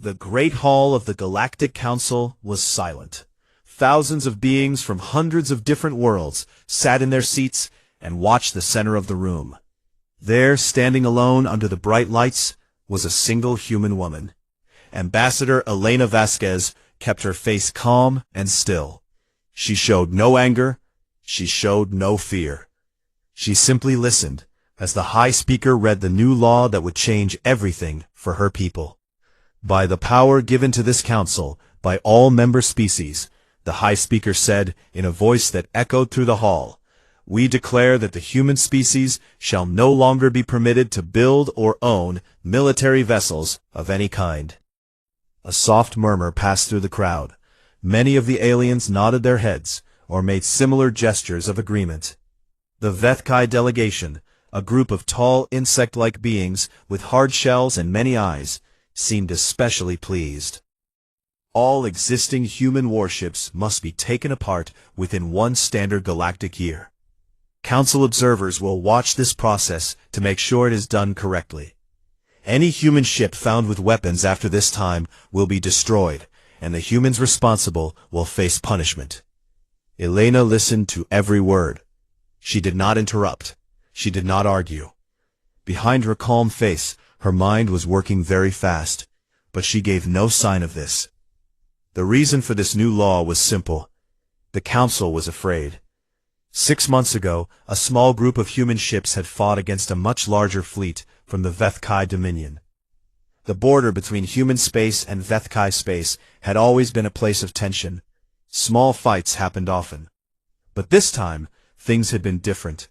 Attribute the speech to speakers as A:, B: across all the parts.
A: The great hall of the Galactic Council was silent. Thousands of beings from hundreds of different worlds sat in their seats and watched the center of the room. There, standing alone under the bright lights, was a single human woman. Ambassador Elena Vasquez kept her face calm and still. She showed no anger. She showed no fear. She simply listened as the High Speaker read the new law that would change everything for her people. By the power given to this council by all member species, the High Speaker said in a voice that echoed through the hall, "We declare that the human species shall no longer be permitted to build or own military vessels of any kind." A soft murmur passed through the crowd. Many of the aliens nodded their heads or made similar gestures of agreement. The Vethkai delegation, a group of tall insect-like beings with hard shells and many eyes, seemed especially pleased. All existing human warships must be taken apart within one standard galactic year. Council observers will watch this process to make sure it is done correctly. Any human ship found with weapons after this time will be destroyed, and the humans responsible will face punishment. Elena listened to every word. She did not interrupt. She did not argue. Behind her calm face, her mind was working very fast, but she gave no sign of this. The reason for this new law was simple. The council was afraid. 6 months ago, a small group of human ships had fought against a much larger fleet from the Vethkai Dominion. The border between human space and Vethkai space had always been a place of tension. Small fights happened often. But this time, things had been different.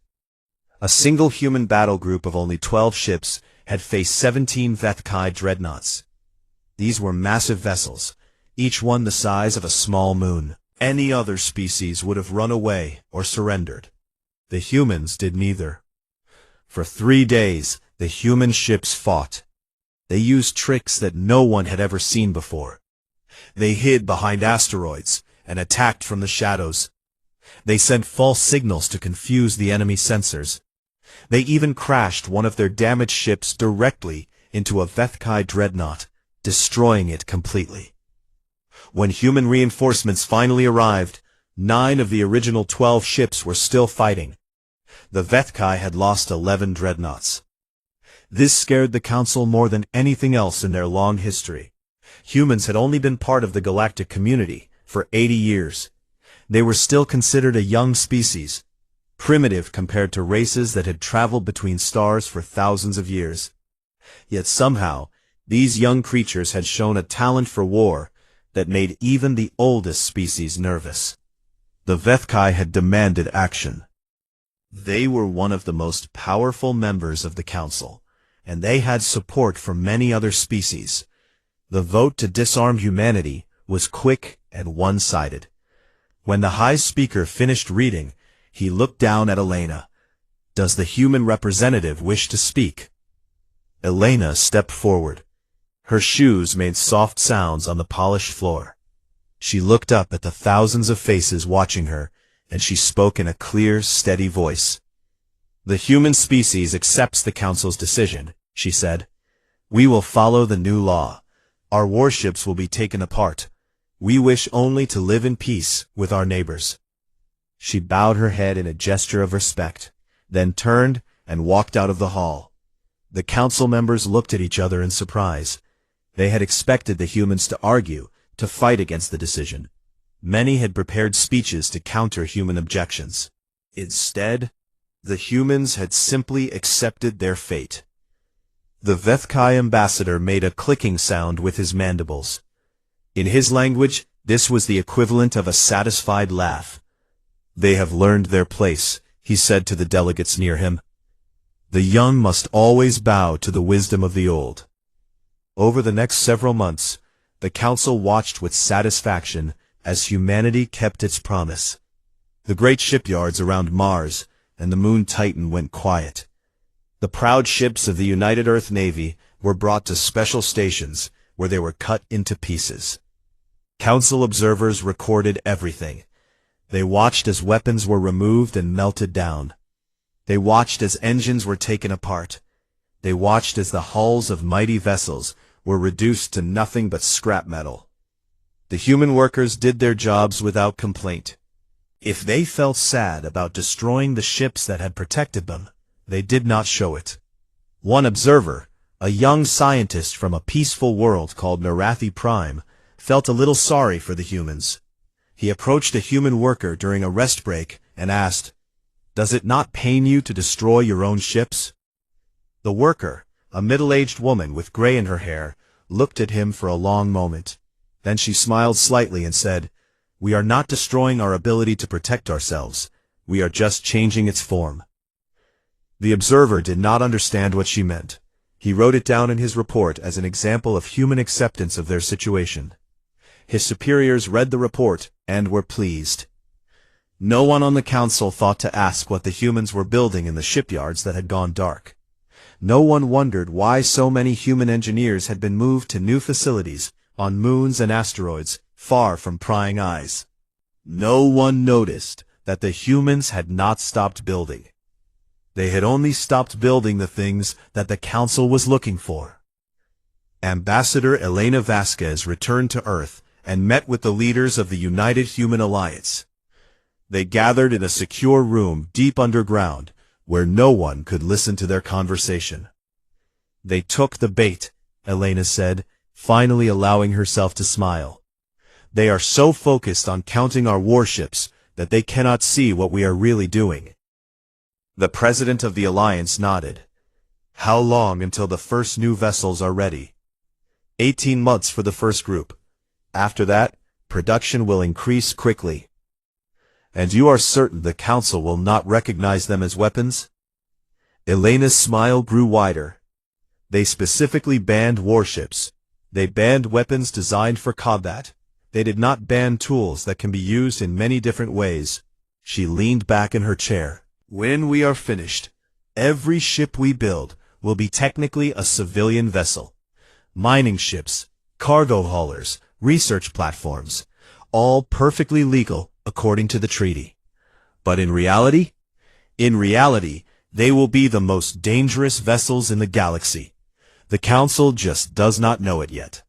A: A single human battle group of only 12 ships had faced 17 Vethkai dreadnoughts. These were massive vessels, each one the size of a small moon. Any other species would have run away or surrendered. The humans did neither. For 3 days, the human ships fought. They used tricks that no one had ever seen before. They hid behind asteroids and attacked from the shadows. They sent false signals to confuse the enemy sensors. They even crashed one of their damaged ships directly into a Vethkai dreadnought, destroying it completely. When human reinforcements finally arrived, 9 of the original 12 ships were still fighting. The Vethkai had lost 11 dreadnoughts. This scared the Council more than anything else in their long history. Humans had only been part of the galactic community for 80 years. They were still considered a young species, primitive compared to races that had traveled between stars for thousands of years. Yet somehow, these young creatures had shown a talent for war that made even the oldest species nervous. The Vethkai had demanded action. They were one of the most powerful members of the Council, and they had support from many other species. The vote to disarm humanity was quick and one-sided. When the High Speaker finished reading, he looked down at Elena. "Does the human representative wish to speak?" Elena stepped forward. Her shoes made soft sounds on the polished floor. She looked up at the thousands of faces watching her, and she spoke in a clear, steady voice. "The human species accepts the Council's decision," she said. "We will follow the new law. Our warships will be taken apart. We wish only to live in peace with our neighbors." She bowed her head in a gesture of respect, then turned and walked out of the hall. The Council members looked at each other in surprise. They had expected the humans to argue, to fight against the decision. Many had prepared speeches to counter human objections. Instead, the humans had simply accepted their fate. The Vethkai ambassador made a clicking sound with his mandibles. In his language, this was the equivalent of a satisfied laugh. "They have learned their place," he said to the delegates near him. "The young must always bow to the wisdom of the old." Over the next several months, the Council watched with satisfaction as humanity kept its promise. The great shipyards around Mars and the moon Titan went quiet. The proud ships of the United Earth Navy were brought to special stations where they were cut into pieces. Council observers recorded everything. They watched as weapons were removed and melted down. They watched as engines were taken apart. They watched as the hulls of mighty vessels were reduced to nothing but scrap metal. The human workers did their jobs without complaint. If they felt sad about destroying the ships that had protected them, they did not show it. One observer, a young scientist from a peaceful world called Narathi Prime, felt a little sorry for the humans. He approached a human worker during a rest break and asked, "Does it not pain you to destroy your own ships?" The worker, a middle-aged woman with gray in her hair, looked at him for a long moment. Then she smiled slightly and said, "We are not destroying our ability to protect ourselves. We are just changing its form." The observer did not understand what she meant. He wrote it down in his report as an example of human acceptance of their situation. His superiors read the report and were pleased. No one on the council thought to ask what the humans were building in the shipyards that had gone dark. No one wondered why so many human engineers had been moved to new facilities on moons and asteroids far from prying eyes. No one noticed that the humans had not stopped building. They had only stopped building the things that the council was looking for. Ambassador Elena Vasquez returned to Earth and met with the leaders of the United Human Alliance. They gathered in a secure room deep underground, where no one could listen to their conversation. "They took the bait," Elena said, finally allowing herself to smile. "They are so focused on counting our warships that they cannot see what we are really doing." The president of the alliance nodded. "How long until the first new vessels are ready?" 18 months for the first group. After that, production will increase quickly. "And you are certain the council will not recognize them as weapons?" Elena's smile grew wider. "They specifically banned warships. They banned weapons designed for combat. They did not ban tools that can be used in many different ways." She leaned back in her chair. "When we are finished, every ship we build will be technically a civilian vessel. Mining ships, cargo haulers, research platforms, all perfectly legal according to the treaty. But in reality, they will be the most dangerous vessels in the galaxy. The Council just does not know it yet."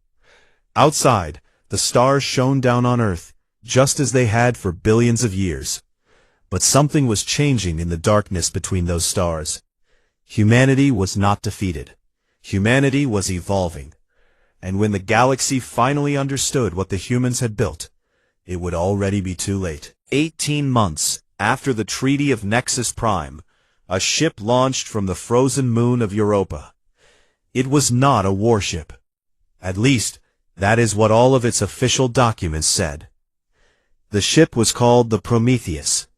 A: Outside, the stars shone down on Earth, just as they had for billions of years. But something was changing in the darkness between those stars. Humanity was not defeated. Humanity was evolving. And when the galaxy finally understood what the humans had built, it would already be too late. 18 months after the Treaty of Nexus Prime, a ship launched from the frozen moon of Europa. It was not a warship. At least, that is what all of its official documents said. The ship was called the Prometheus.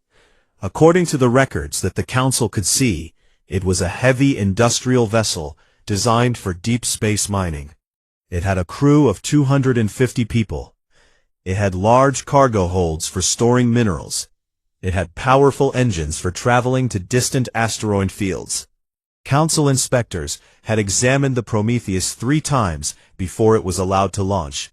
A: According to the records that the Council could see, it was a heavy industrial vessel designed for deep space mining. It had a crew of 250 people. It had large cargo holds for storing minerals. It had powerful engines for traveling to distant asteroid fields. Council inspectors had examined the Prometheus 3 times before it was allowed to launch.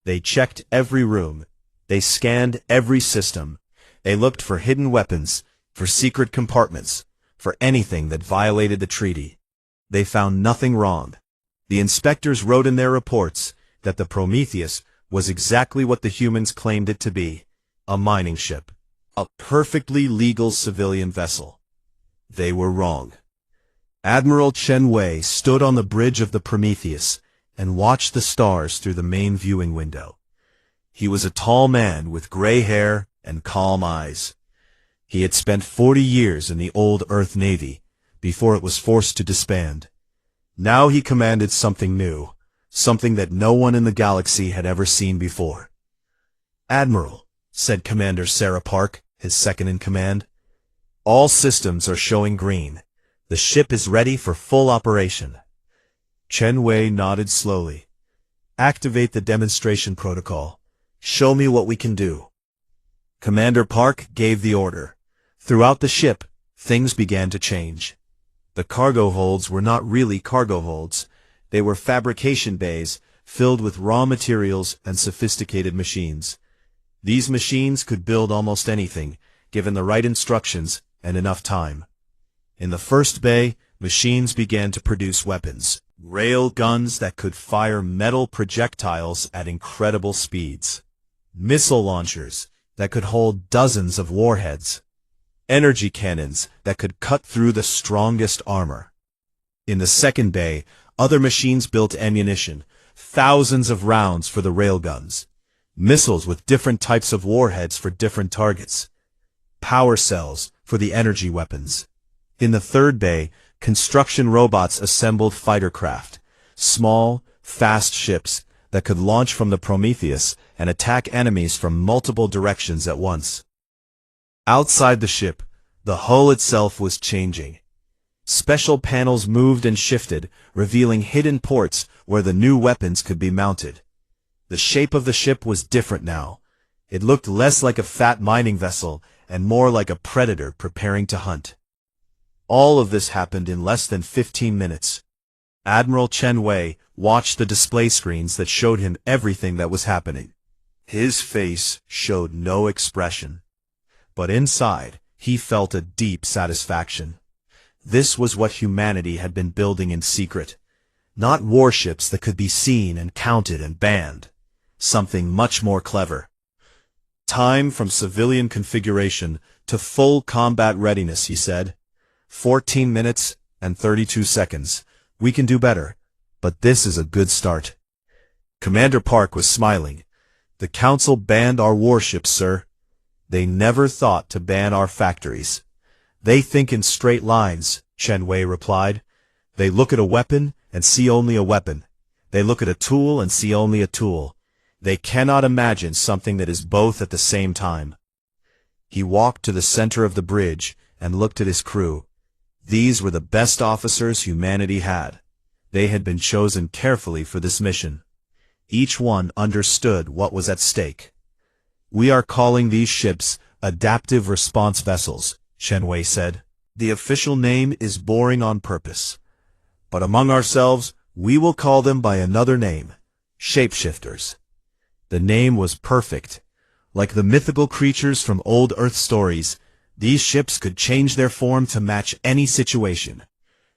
A: They checked every room. They scanned every system. They looked for hidden weapons, for secret compartments, for anything that violated the treaty. They found nothing wrong. The inspectors wrote in their reports that the Prometheus was exactly what the humans claimed it to be, a mining ship, a perfectly legal civilian vessel. They were wrong. Admiral Chen Wei stood on the bridge of the Prometheus and watched the stars through the main viewing window. He was a tall man with gray hair and calm eyes. He had spent 40 years in the old Earth Navy before it was forced to disband. Now he commanded something new, something that no one in the galaxy had ever seen before. "Admiral," said Commander Sarah Park, his second-in-command, "all systems are showing green. The ship is ready for full operation." Chen Wei nodded slowly. "Activate the demonstration protocol. Show me what we can do." Commander Park gave the order. Throughout the ship, things began to change. The cargo holds were not really cargo holds. They were fabrication bays filled with raw materials and sophisticated machines. These machines could build almost anything, given the right instructions and enough time. In the first bay, machines began to produce weapons. rail guns that could fire metal projectiles at incredible speeds, missile launchers that could hold dozens of warheads, energy cannons that could cut through the strongest armor. In the second bay, other machines built ammunition, thousands of rounds for the railguns, missiles with different types of warheads for different targets, power cells for the energy weapons. In the third bay, construction robots assembled fighter craft, small, fast ships that could launch from the Prometheus and attack enemies from multiple directions at once. Outside the ship, the hull itself was changing. Special panels moved and shifted, revealing hidden ports where the new weapons could be mounted. The shape of the ship was different now. It looked less like a fat mining vessel and more like a predator preparing to hunt. All of this happened in less than 15 minutes. Admiral Chen Wei watched the display screens that showed him everything that was happening. His face showed no expression, but inside, he felt a deep satisfaction. This was what humanity had been building in secret. Not warships that could be seen and counted and banned. Something much more clever. Time from civilian configuration to full combat readiness, he said. 14 minutes and 32 seconds. We can do better, but this is a good start. Commander Park was smiling. The Council banned our warships, sir. They never thought to ban our factories. They think in straight lines, Chen Wei replied. They look at a weapon and see only a weapon. They look at a tool and see only a tool. They cannot imagine something that is both at the same time. He walked to the center of the bridge and looked at his crew. These were the best officers humanity had. They had been chosen carefully for this mission. Each one understood what was at stake. We are calling these ships adaptive response vessels, Chen Wei said. The official name is boring on purpose. But among ourselves, we will call them by another name, shapeshifters. The name was perfect. Like the mythical creatures from old Earth stories, these ships could change their form to match any situation.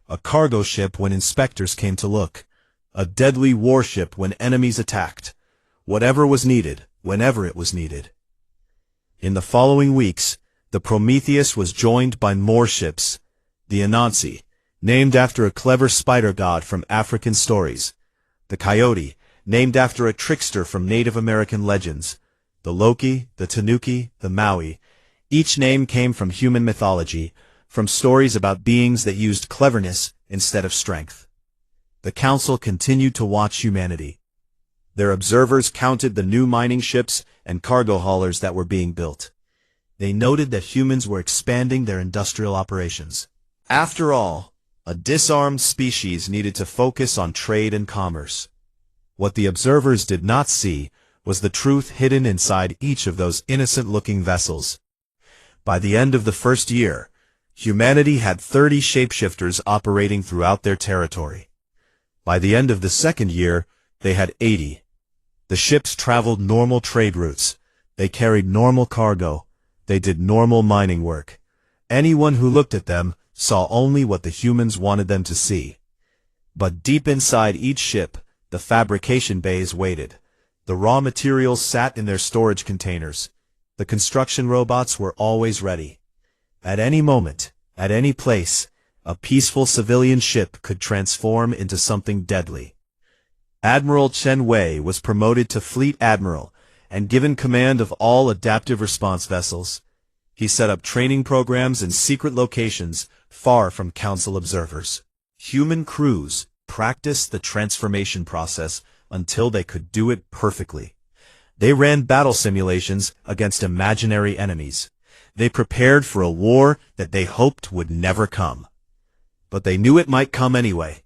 A: A cargo ship when inspectors came to look. A deadly warship when enemies attacked. Whatever was needed, whenever it was needed. In the following weeks, the Prometheus was joined by more ships. The Anansi, named after a clever spider god from African stories. The Coyote, named after a trickster from Native American legends. The Loki, the Tanuki, the Maui. Each name came from human mythology, from stories about beings that used cleverness instead of strength. The Council continued to watch humanity. Their observers counted the new mining ships and cargo haulers that were being built. They noted that humans were expanding their industrial operations. After all, a disarmed species needed to focus on trade and commerce. What the observers did not see was the truth hidden inside each of those innocent-looking vessels. By the end of the first year, humanity had 30 shapeshifters operating throughout their territory. By the end of the second year, they had 80. The ships traveled normal trade routes. They carried normal cargo. They did normal mining work. Anyone who looked at them saw only what the humans wanted them to see. But deep inside each ship, the fabrication bays waited. The raw materials sat in their storage containers. The construction robots were always ready. At any moment, at any place, a peaceful civilian ship could transform into something deadly. Admiral Chen Wei was promoted to Fleet Admiral and given command of all adaptive response vessels. He set up training programs in secret locations far from Council observers. Human crews practiced the transformation process until they could do it perfectly. They ran battle simulations against imaginary enemies. They prepared for a war that they hoped would never come. But they knew it might come anyway.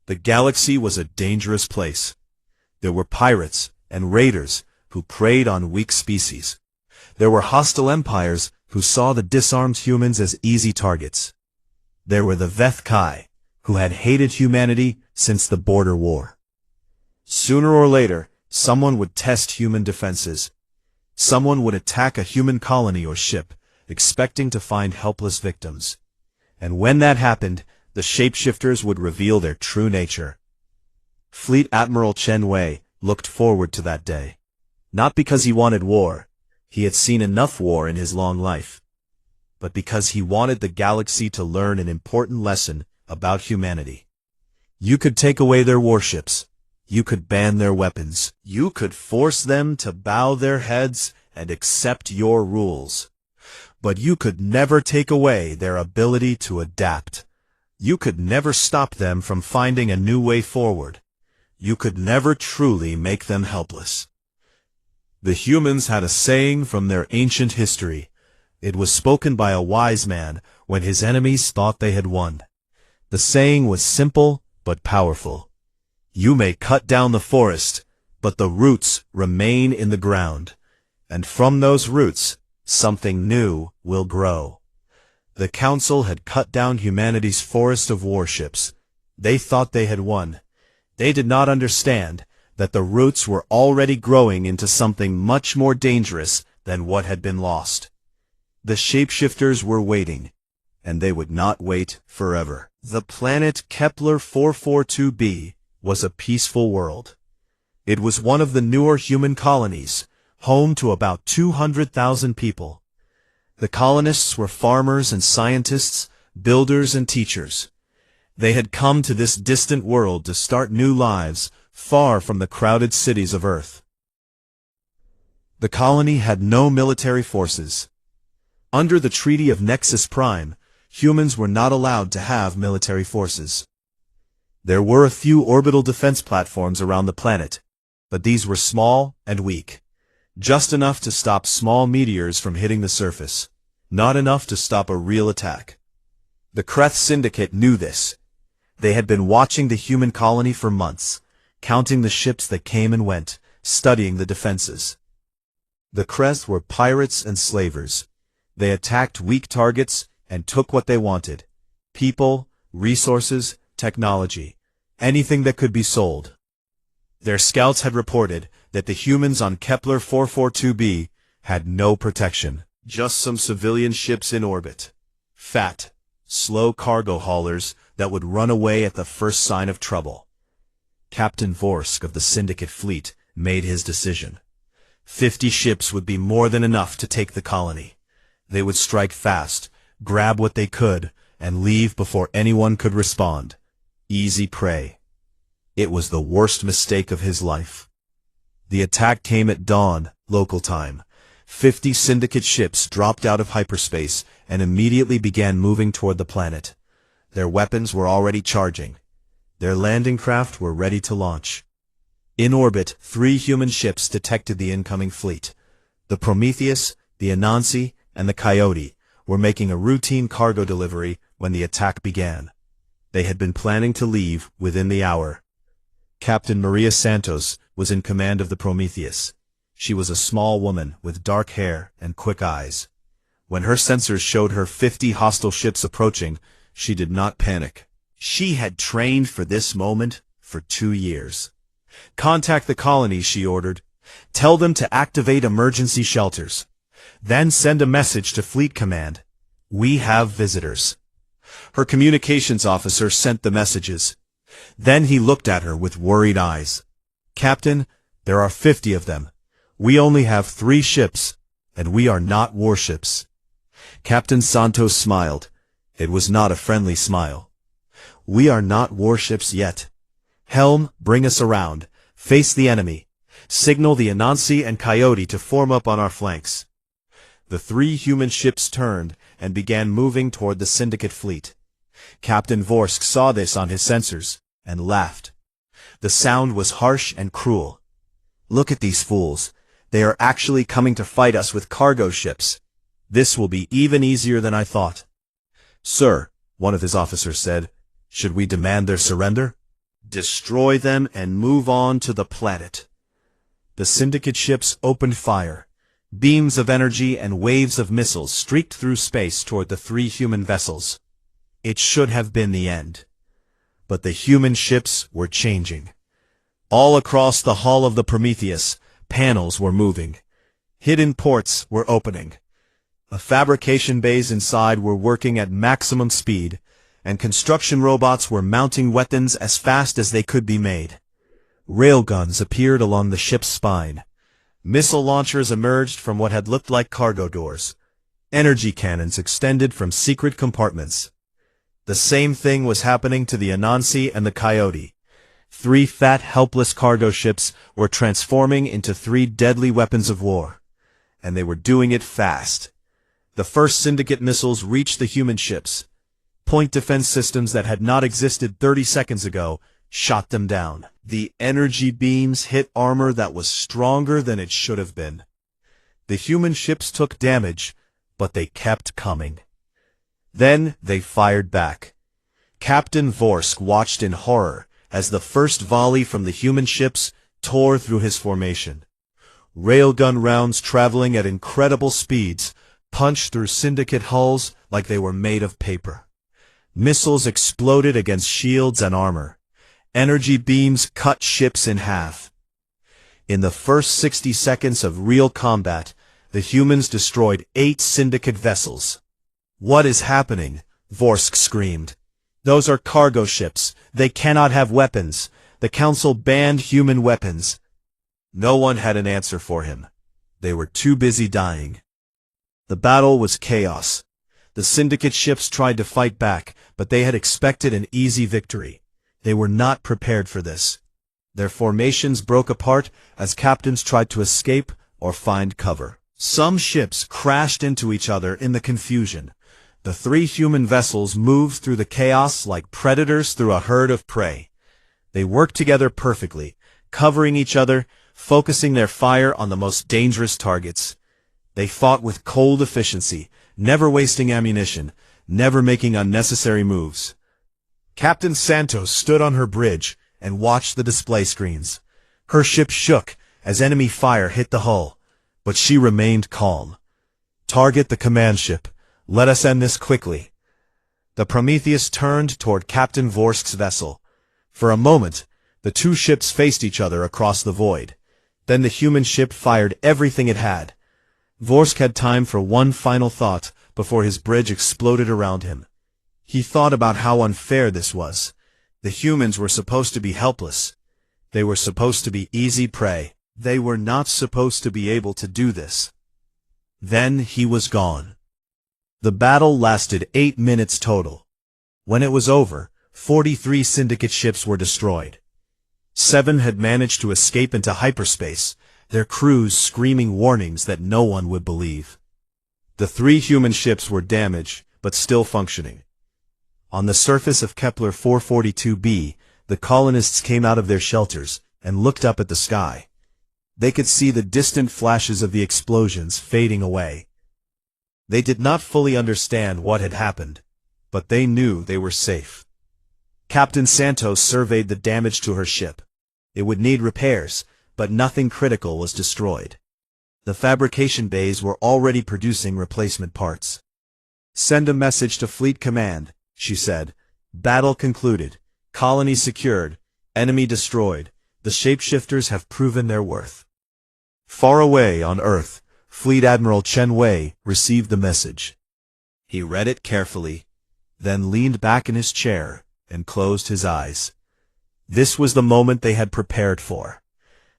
A: The galaxy was a dangerous place. There were pirates and raiders who preyed on weak species. There were hostile empires who saw the disarmed humans as easy targets. There were the Veth Kai, who had hated humanity since the border war. Sooner or later, someone would test human defenses. Someone would attack a human colony or ship, expecting to find helpless victims. And when that happened, the shapeshifters would reveal their true nature. Fleet Admiral Chen Wei looked forward to that day. Not because he wanted war, he had seen enough war in his long life, but because he wanted the galaxy to learn an important lesson about humanity. You could take away their warships, you could ban their weapons, you could force them to bow their heads and accept your rules. But you could never take away their ability to adapt. You could never stop them from finding a new way forward. You could never truly make them helpless. The humans had a saying from their ancient history. It was spoken by a wise man when his enemies thought they had won. The saying was simple but powerful. You may cut down the forest, but the roots remain in the ground, and from those roots, something new will grow. The Council had cut down humanity's forest of warships. They thought they had won. They did not understand that the roots were already growing into something much more dangerous than what had been lost. The shapeshifters were waiting, and they would not wait forever. The planet Kepler 442b was a peaceful world. It was one of the newer human colonies, home to about 200,000 people. The colonists were farmers and scientists, builders and teachers. They had come to this distant world to start new lives, far from the crowded cities of Earth. The colony had no military forces. Under the Treaty of Nexus Prime, humans were not allowed to have military forces. There were a few orbital defense platforms around the planet, but these were small and weak. Just enough to stop small meteors from hitting the surface, not enough to stop a real attack. The Kreth Syndicate knew this. They had been watching the human colony for months, counting the ships that came and went, studying the defenses. The Kreth were pirates and slavers. They attacked weak targets and took what they wanted: people, resources, technology, anything that could be sold. Their scouts had reported that the humans on Kepler 442b had no protection, just some civilian ships in orbit. Fat, slow cargo haulers that would run away at the first sign of trouble. Captain Vorsk of the Syndicate fleet made his decision. 50 ships would be more than enough to take the colony. They would strike fast, grab what they could, and leave before anyone could respond. Easy prey. It was the worst mistake of his life. The attack came at dawn, local time. 50 Syndicate ships dropped out of hyperspace and immediately began moving toward the planet. Their weapons were already charging. Their landing craft were ready to launch. In orbit, 3 human ships detected the incoming fleet. The Prometheus, the Anansi, and the Coyote were making a routine cargo delivery when the attack began. They had been planning to leave within the hour. Captain Maria Santos was in command of the Prometheus. She was a small woman with dark hair and quick eyes. When her sensors showed her 50 hostile ships approaching, she did not panic. She had trained for this moment for 2 years. Contact the colony, she ordered. Tell them to activate emergency shelters. Then send a message to Fleet Command. We have visitors. Her communications officer sent the messages. Then he looked at her with worried eyes. Captain, there are 50 of them. We only have 3 ships, and we are not warships. Captain Santos smiled. It was not a friendly smile. We are not warships yet. Helm, bring us around. Face the enemy. Signal the Anansi and Coyote to form up on our flanks. The 3 human ships turned and began moving toward the Syndicate fleet. Captain Vorsk saw this on his sensors and laughed. The sound was harsh and cruel. Look at these fools. They are actually coming to fight us with cargo ships. This will be even easier than I thought. Sir, one of his officers said, should we demand their surrender? Destroy them and move on to the planet. The Syndicate ships opened fire. Beams of energy and waves of missiles streaked through space toward the 3 human vessels. It should have been the end. But the human ships were changing. All across the hull of the Prometheus, panels were moving. Hidden ports were opening. The fabrication bays inside were working at maximum speed, and construction robots were mounting weapons as fast as they could be made. Railguns appeared along the ship's spine. Missile launchers emerged from what had looked like cargo doors. Energy cannons extended from secret compartments. The same thing was happening to the Anansi and the Coyote. 3 fat, helpless cargo ships were transforming into 3 deadly weapons of war. And they were doing it fast. The first Syndicate missiles reached the human ships. Point defense systems that had not existed 30 seconds ago shot them down. The energy beams hit armor that was stronger than it should have been. The human ships took damage, but they kept coming. Then they fired back. Captain Vorsk watched in horror as the first volley from the human ships tore through his formation. Railgun rounds traveling at incredible speeds punched through Syndicate hulls like they were made of paper. Missiles exploded against shields and armor. Energy beams cut ships in half. In the first 60 seconds of real combat, the humans destroyed 8 Syndicate vessels. "What is happening?" Vorsk screamed. "Those are cargo ships. They cannot have weapons. The Council banned human weapons." No one had an answer for him. They were too busy dying. The battle was chaos. The Syndicate ships tried to fight back, but they had expected an easy victory. They were not prepared for this. Their formations broke apart as captains tried to escape or find cover. Some ships crashed into each other in the confusion. The 3 human vessels moved through the chaos like predators through a herd of prey. They worked together perfectly, covering each other, focusing their fire on the most dangerous targets. They fought with cold efficiency, never wasting ammunition, never making unnecessary moves. Captain Santos stood on her bridge and watched the display screens. Her ship shook as enemy fire hit the hull, but she remained calm. "Target the command ship. Let us end this quickly." The Prometheus turned toward Captain Vorsk's vessel. For a moment, the 2 ships faced each other across the void. Then the human ship fired everything it had. Vorsk had time for one final thought before his bridge exploded around him. He thought about how unfair this was. The humans were supposed to be helpless. They were supposed to be easy prey. They were not supposed to be able to do this. Then he was gone. The battle lasted 8 minutes total. When it was over, 43 Syndicate ships were destroyed. 7 had managed to escape into hyperspace, their crews screaming warnings that no one would believe. The 3 human ships were damaged, but still functioning. On the surface of Kepler 442b, the colonists came out of their shelters and looked up at the sky. They could see the distant flashes of the explosions fading away. They did not fully understand what had happened, but they knew they were safe. Captain Santos surveyed the damage to her ship. It would need repairs, but nothing critical was destroyed. The fabrication bays were already producing replacement parts. "Send a message to Fleet Command," she said. "Battle concluded. Colony secured. Enemy destroyed. The shapeshifters have proven their worth." Far away on Earth, Fleet Admiral Chen Wei received the message. He read it carefully, then leaned back in his chair and closed his eyes. This was the moment they had prepared for.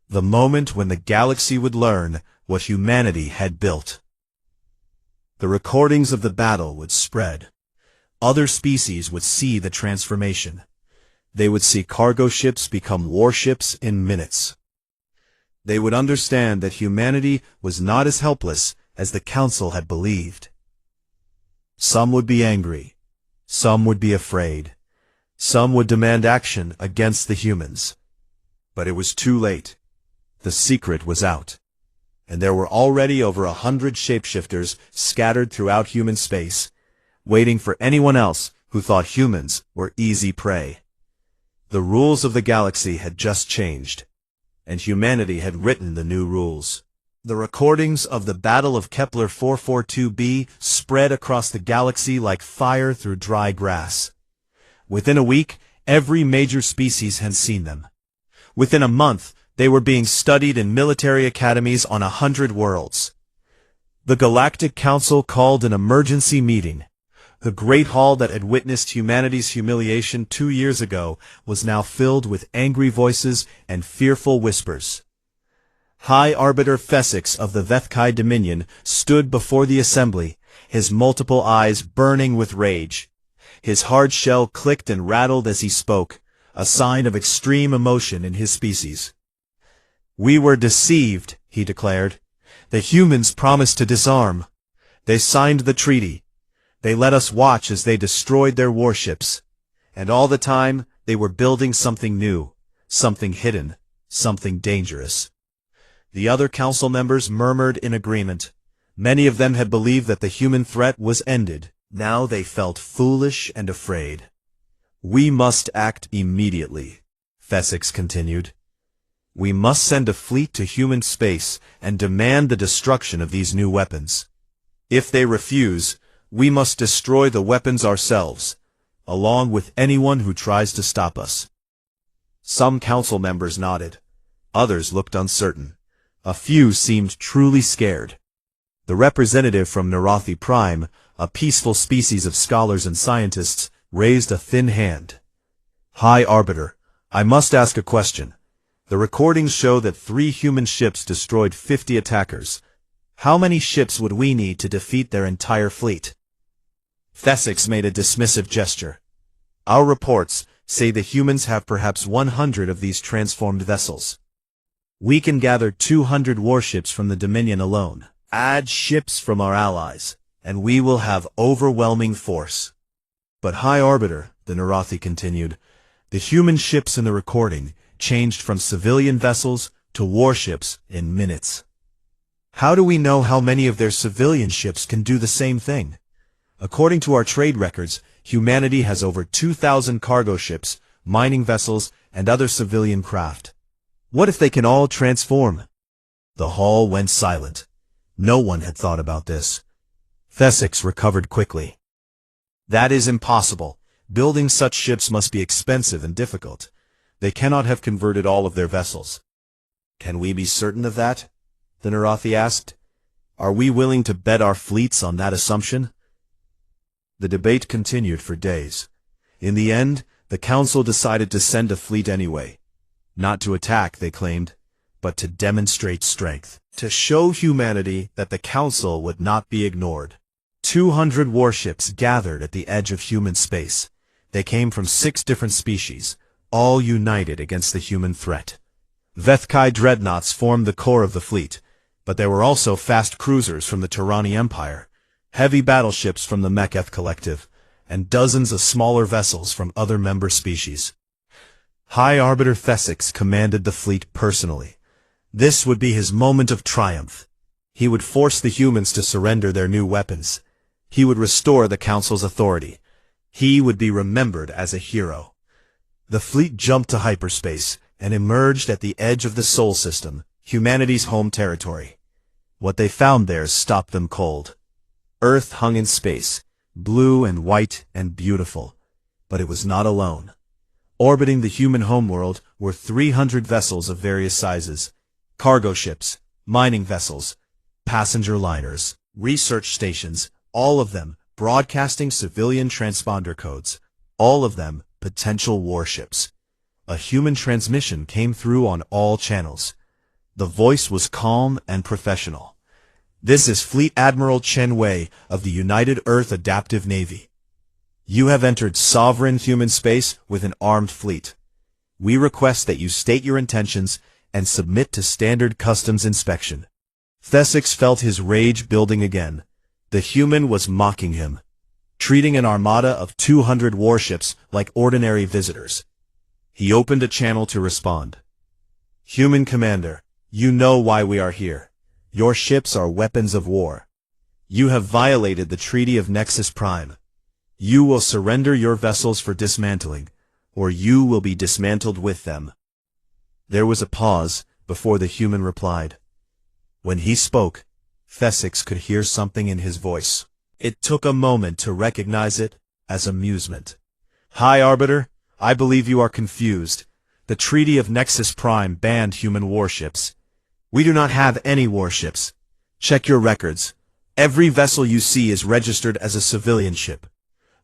A: The moment when the galaxy would learn what humanity had built. The recordings of the battle would spread. Other species would see the transformation. They would see cargo ships become warships in minutes. They would understand that humanity was not as helpless as the Council had believed. Some would be angry. Some would be afraid. Some would demand action against the humans. But it was too late. The secret was out. And there were already over 100 shapeshifters scattered throughout human space, waiting for anyone else who thought humans were easy prey. The rules of the galaxy had just changed, and humanity had written the new rules. The recordings of the Battle of Kepler 442b spread across the galaxy like fire through dry grass. Within a week, every major species had seen them. Within a month, they were being studied in military academies on 100 worlds. The Galactic Council called an emergency meeting. The great hall that had witnessed humanity's humiliation 2 years ago was now filled with angry voices and fearful whispers. High Arbiter Fesix of the Vethkai Dominion stood before the assembly, his multiple eyes burning with rage. His hard shell clicked and rattled as he spoke, a sign of extreme emotion in his species. "We were deceived," he declared. "The humans promised to disarm. They signed the treaty. They let us watch as they destroyed their warships. And all the time, they were building something new, something hidden, something dangerous." The other council members murmured in agreement. Many of them had believed that the human threat was ended. Now they felt foolish and afraid. "We must act immediately," Fesix continued. "We must send a fleet to human space and demand the destruction of these new weapons. If they refuse, we must destroy the weapons ourselves, along with anyone who tries to stop us." Some council members nodded. Others looked uncertain. A few seemed truly scared. The representative from Narathi Prime, a peaceful species of scholars and scientists, raised a thin hand. "High Arbiter, I must ask a question. The recordings show that 3 human ships destroyed 50 attackers. How many ships would we need to defeat their entire fleet?" Fesix made a dismissive gesture. "Our reports say the humans have perhaps 100 of these transformed vessels. We can gather 200 warships from the Dominion alone. Add ships from our allies, and we will have overwhelming force." "But High Arbiter," the Narathi continued, "the human ships in the recording changed from civilian vessels to warships in minutes. How do we know how many of their civilian ships can do the same thing? According to our trade records, humanity has over 2,000 cargo ships, mining vessels, and other civilian craft. What if they can all transform?" The hall went silent. No one had thought about this. Fesix recovered quickly. "That is impossible. Building such ships must be expensive and difficult. They cannot have converted all of their vessels." "Can we be certain of that?" the Narathi asked. "Are we willing to bet our fleets on that assumption?" The debate continued for days. In the end, the council decided to send a fleet anyway. Not to attack, they claimed, but to demonstrate strength. To show humanity that the council would not be ignored. 200 warships gathered at the edge of human space. They came from 6 different species, all united against the human threat. Vethkai dreadnoughts formed the core of the fleet, but there were also fast cruisers from the Turani Empire, heavy battleships from the Meketh Collective, and dozens of smaller vessels from other member species. High Arbiter Fesix commanded the fleet personally. This would be his moment of triumph. He would force the humans to surrender their new weapons. He would restore the Council's authority. He would be remembered as a hero. The fleet jumped to hyperspace and emerged at the edge of the Sol System, humanity's home territory. What they found there stopped them cold. Earth hung in space, blue and white and beautiful. But it was not alone. Orbiting the human homeworld were 300 vessels of various sizes. Cargo ships, mining vessels, passenger liners, research stations, all of them broadcasting civilian transponder codes, all of them potential warships. A human transmission came through on all channels. The voice was calm and professional. "This is Fleet Admiral Chen Wei of the United Earth Adaptive Navy. You have entered sovereign human space with an armed fleet. We request that you state your intentions and submit to standard customs inspection." Fesix felt his rage building again. The human was mocking him, treating an armada of 200 warships like ordinary visitors. He opened a channel to respond. "Human Commander, you know why we are here. Your ships are weapons of war. You have violated the Treaty of Nexus Prime. You will surrender your vessels for dismantling, or you will be dismantled with them." There was a pause before the human replied. When he spoke, Fesix could hear something in his voice. It took a moment to recognize it as amusement. "High Arbiter, I believe you are confused. The Treaty of Nexus Prime banned human warships. We do not have any warships. Check your records. Every vessel you see is registered as a civilian ship.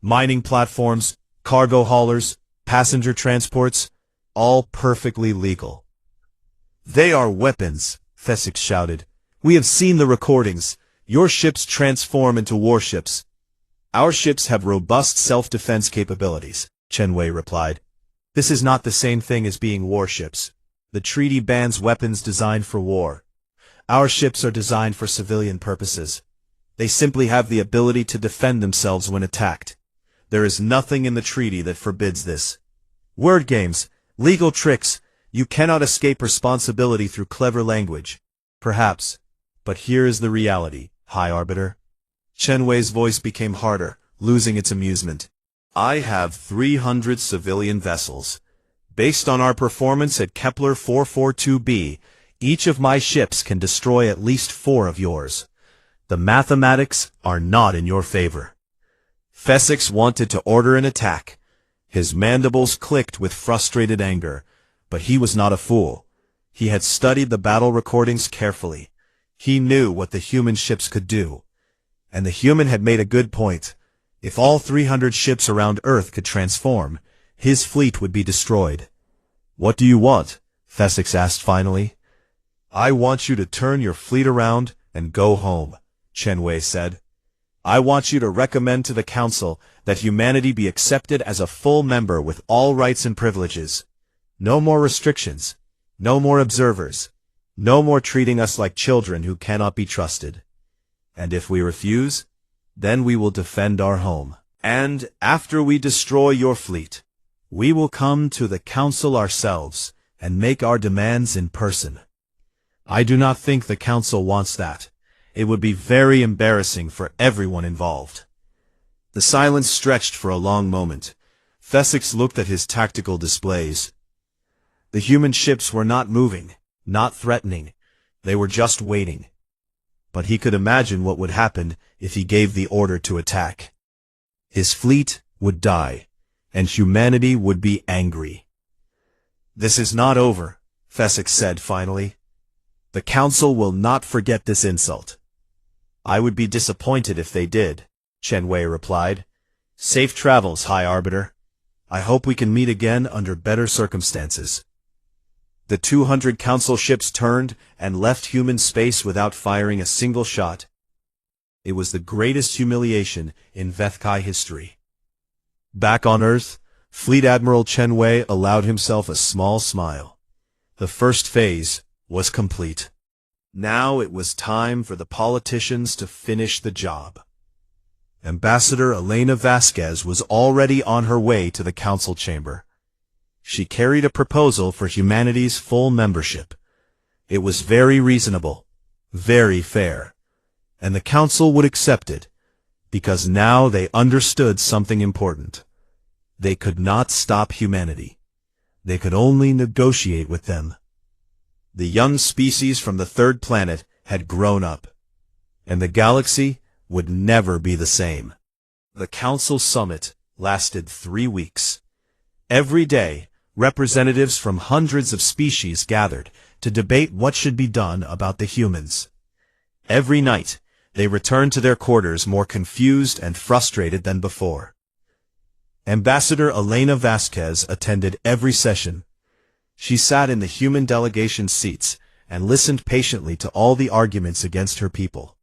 A: mining platforms, cargo haulers, passenger transports, all perfectly legal. "They are weapons," Fesix shouted. "We have seen the recordings. Your ships transform into warships." "Our ships have robust self-defense capabilities," Chen Wei replied. "This is not the same thing as being warships. The treaty bans weapons designed for war. Our ships are designed for civilian purposes. They simply have the ability to defend themselves when attacked. There is nothing in the treaty that forbids this. Word games, legal tricks, you cannot escape responsibility through clever language. Perhaps. But here is the reality, High Arbiter." Chen Wei's voice became harder, losing its amusement. "I have 300 civilian vessels. Based on our performance at Kepler 442b, each of my ships can destroy at least 4 of yours. The mathematics are not in your favor." Fesix wanted to order an attack. His mandibles clicked with frustrated anger, but he was not a fool. He had studied the battle recordings carefully. He knew what the human ships could do. And the human had made a good point. If all 300 ships around Earth could transform, his fleet would be destroyed. "What do you want?" Fesix asked finally. "I want you to turn your fleet around and go home," Chen Wei said. "I want you to recommend to the Council that humanity be accepted as a full member with all rights and privileges. No more restrictions. No more observers. No more treating us like children who cannot be trusted. And if we refuse, then we will defend our home. And after we destroy your fleet, we will come to the Council ourselves and make our demands in person." I do not think the Council wants that. It would be very embarrassing for everyone involved. The silence stretched for a long moment. Fesix looked at his tactical displays. The human ships were not moving, not threatening. They were just waiting. But he could imagine what would happen if he gave the order to attack. His fleet would die, and humanity would be angry. "This is not over," Fesix said finally. "The Council will not forget this insult." "I would be disappointed if they did," Chen Wei replied. "Safe travels, High Arbiter. I hope we can meet again under better circumstances." The 200 Council ships turned and left human space without firing a single shot. It was the greatest humiliation in Vethkai history. Back on Earth, Fleet Admiral Chen Wei allowed himself a small smile. The first phase was complete. Now it was time for the politicians to finish the job. Ambassador Elena Vasquez was already on her way to the Council chamber. She carried a proposal for humanity's full membership. It was very reasonable, very fair, and the Council would accept it, because now they understood something important. They could not stop humanity. They could only negotiate with them. The young species from the third planet had grown up, and the galaxy would never be the same. The Council summit lasted 3 weeks. Every day, representatives from hundreds of species gathered to debate what should be done about the humans. Every night, they returned to their quarters more confused and frustrated than before. Ambassador Elena Vasquez attended every session. She sat in the human delegation seats and listened patiently to all the arguments against her people.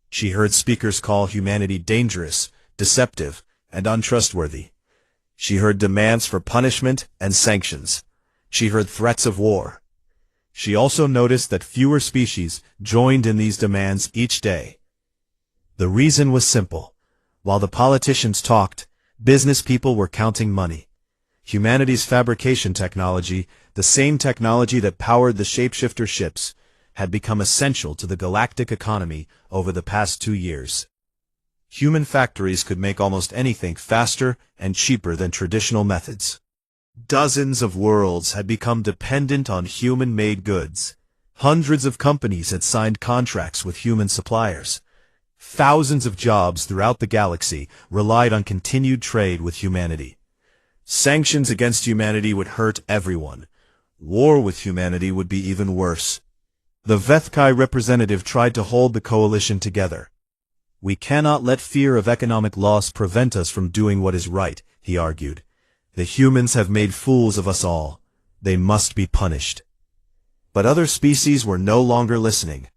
A: She heard speakers call humanity dangerous, deceptive, and untrustworthy. She heard demands for punishment and sanctions. She heard threats of war. She also noticed that fewer species joined in these demands each day. The reason was simple. While the politicians talked, business people were counting money. Humanity's fabrication technology, the same technology that powered the shapeshifter ships, had become essential to the galactic economy over the past 2 years. Human factories could make almost anything faster and cheaper than traditional methods. Dozens of worlds had become dependent on human-made goods. Hundreds of companies had signed contracts with human suppliers. Thousands of jobs throughout the galaxy relied on continued trade with humanity. Sanctions against humanity would hurt everyone. War with humanity would be even worse. The Vethkai representative tried to hold the coalition together. We cannot let fear of economic loss prevent us from doing what is right, he argued. The humans have made fools of us all. They must be punished. But other species were no longer listening.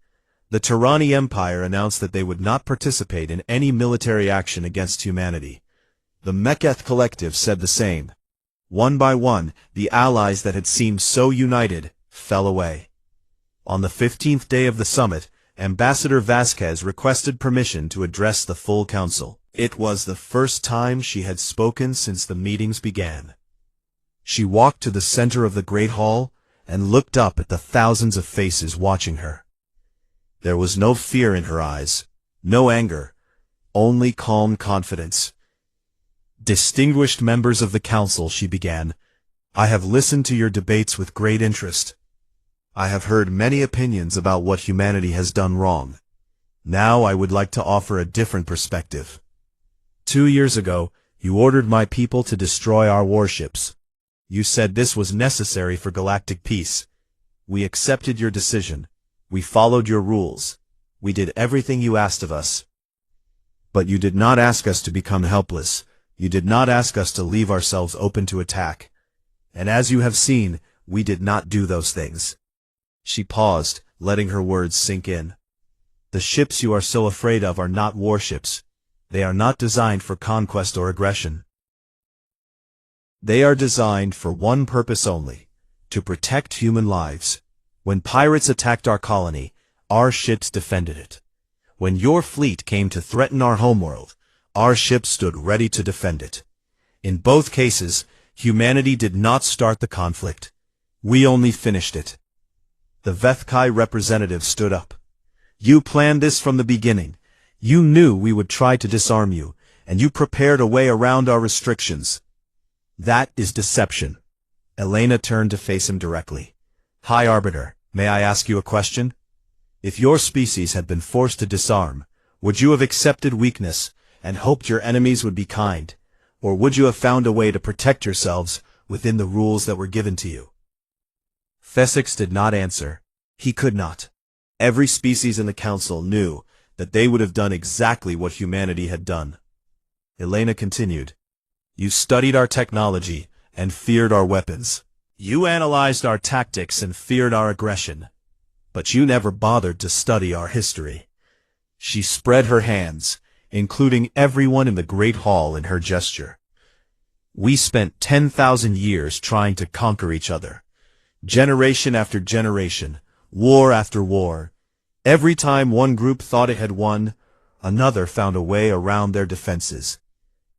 A: The Tyranny Empire announced that they would not participate in any military action against humanity. The Mecheth Collective said the same. One by one, the allies that had seemed so united fell away. On the 15th day of the summit, Ambassador Vasquez requested permission to address the full council. It was the first time she had spoken since the meetings began. She walked to the center of the great hall and looked up at the thousands of faces watching her. There was no fear in her eyes, no anger, only calm confidence. Distinguished members of the council, she began, I have listened to your debates with great interest. I have heard many opinions about what humanity has done wrong. Now I would like to offer a different perspective. 2 years ago, you ordered my people to destroy our warships. You said this was necessary for galactic peace. We accepted your decision. We followed your rules. We did everything you asked of us. But you did not ask us to become helpless. You did not ask us to leave ourselves open to attack. And as you have seen, we did not do those things. She paused, letting her words sink in. The ships you are so afraid of are not warships. They are not designed for conquest or aggression. They are designed for one purpose only, to protect human lives. When pirates attacked our colony, our ships defended it. When your fleet came to threaten our homeworld, our ships stood ready to defend it. In both cases, humanity did not start the conflict. We only finished it. The Vethkai representative stood up. You planned this from the beginning. You knew we would try to disarm you, and you prepared a way around our restrictions. That is deception. Elena turned to face him directly. High Arbiter, may I ask you a question? If your species had been forced to disarm, would you have accepted weakness and hoped your enemies would be kind, or would you have found a way to protect yourselves within the rules that were given to you? Thesix did not answer. He could not. Every species in the council knew that they would have done exactly what humanity had done. Elena continued. You studied our technology and feared our weapons. You analyzed our tactics and feared our aggression. But you never bothered to study our history. She spread her hands, including everyone in the great hall in her gesture. We spent 10,000 years trying to conquer each other. Generation after generation, war after war. Every time one group thought it had won, another found a way around their defenses.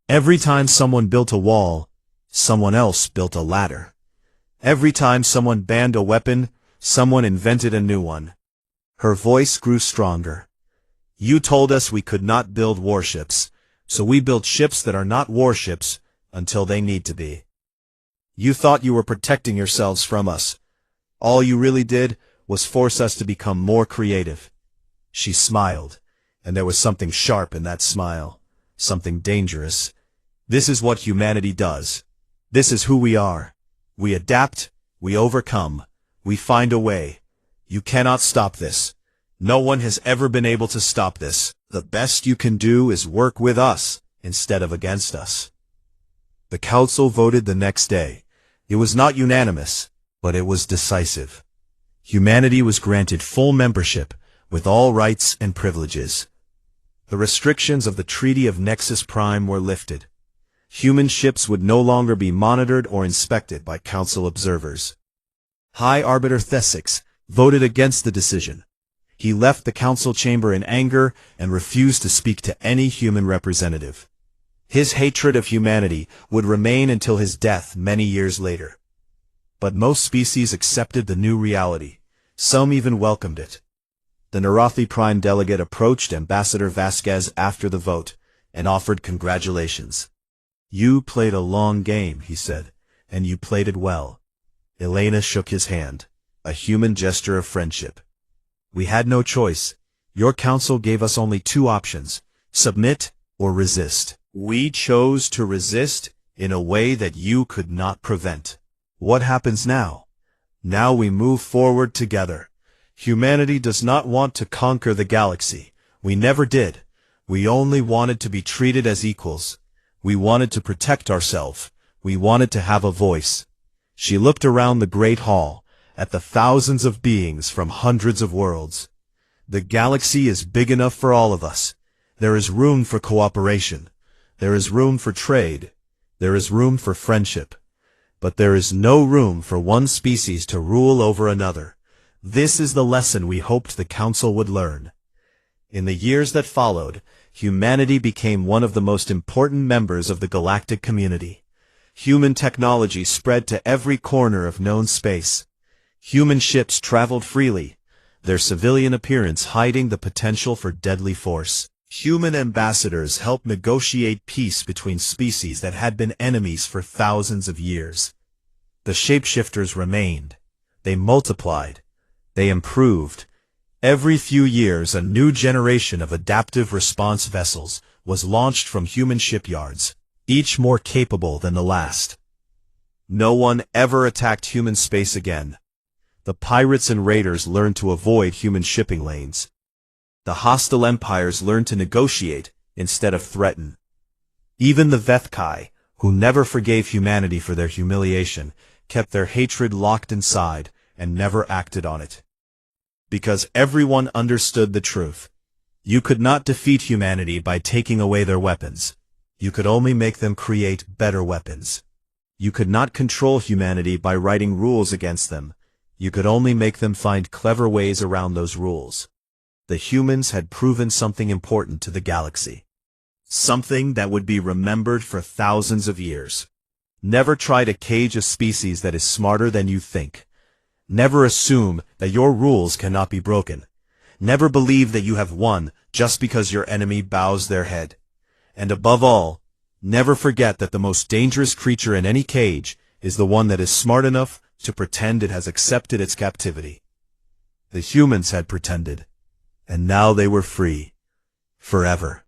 A: Every time someone built a wall, someone else built a ladder. Every time someone banned a weapon, someone invented a new one. Her voice grew stronger. You told us we could not build warships, so we built ships that are not warships until they need to be. You thought you were protecting yourselves from us. All you really did was force us to become more creative. She smiled, and there was something sharp in that smile, something dangerous. This is what humanity does. This is who we are. We adapt, we overcome, we find a way. You cannot stop this. No one has ever been able to stop this. The best you can do is work with us instead of against us. The council voted the next day. It was not unanimous, but it was decisive. Humanity was granted full membership with all rights and privileges. The restrictions of the Treaty of Nexus Prime were lifted. Human ships would no longer be monitored or inspected by council observers. High Arbiter Thesix voted against the decision. He left the council chamber in anger and refused to speak to any human representative. His hatred of humanity would remain until his death many years later. But most species accepted the new reality. Some even welcomed it. The Narathi Prime delegate approached Ambassador Vasquez after the vote and offered congratulations. You played a long game, he said, and you played it well. Elena shook his hand, a human gesture of friendship. We had no choice. Your council gave us only 2 options, submit or resist. We chose to resist in a way that you could not prevent. What happens now? Now we move forward together. Humanity does not want to conquer the galaxy. We never did. We only wanted to be treated as equals. We wanted to protect ourselves. We wanted to have a voice. She looked around the great hall, at the thousands of beings from hundreds of worlds. The galaxy is big enough for all of us. There is room for cooperation. There is room for trade. There is room for friendship. But there is no room for one species to rule over another. This is the lesson we hoped the Council would learn. In the years that followed, humanity became one of the most important members of the galactic community. Human technology spread to every corner of known space. Human ships traveled freely, their civilian appearance hiding the potential for deadly force. Human ambassadors helped negotiate peace between species that had been enemies for thousands of years. The shapeshifters remained. They multiplied. They improved. Every few years, a new generation of adaptive response vessels was launched from human shipyards, each more capable than the last. No one ever attacked human space again. The pirates and raiders learned to avoid human shipping lanes. The hostile empires learned to negotiate instead of threaten. Even the Vethkai, who never forgave humanity for their humiliation, kept their hatred locked inside and never acted on it. Because everyone understood the truth. You could not defeat humanity by taking away their weapons. You could only make them create better weapons. You could not control humanity by writing rules against them. You could only make them find clever ways around those rules. The humans had proven something important to the galaxy. Something that would be remembered for thousands of years. Never try to cage a species that is smarter than you think. Never assume that your rules cannot be broken. Never believe that you have won just because your enemy bows their head. And above all, never forget that the most dangerous creature in any cage is the one that is smart enough to pretend it has accepted its captivity. The humans had pretended, and now they were free. Forever.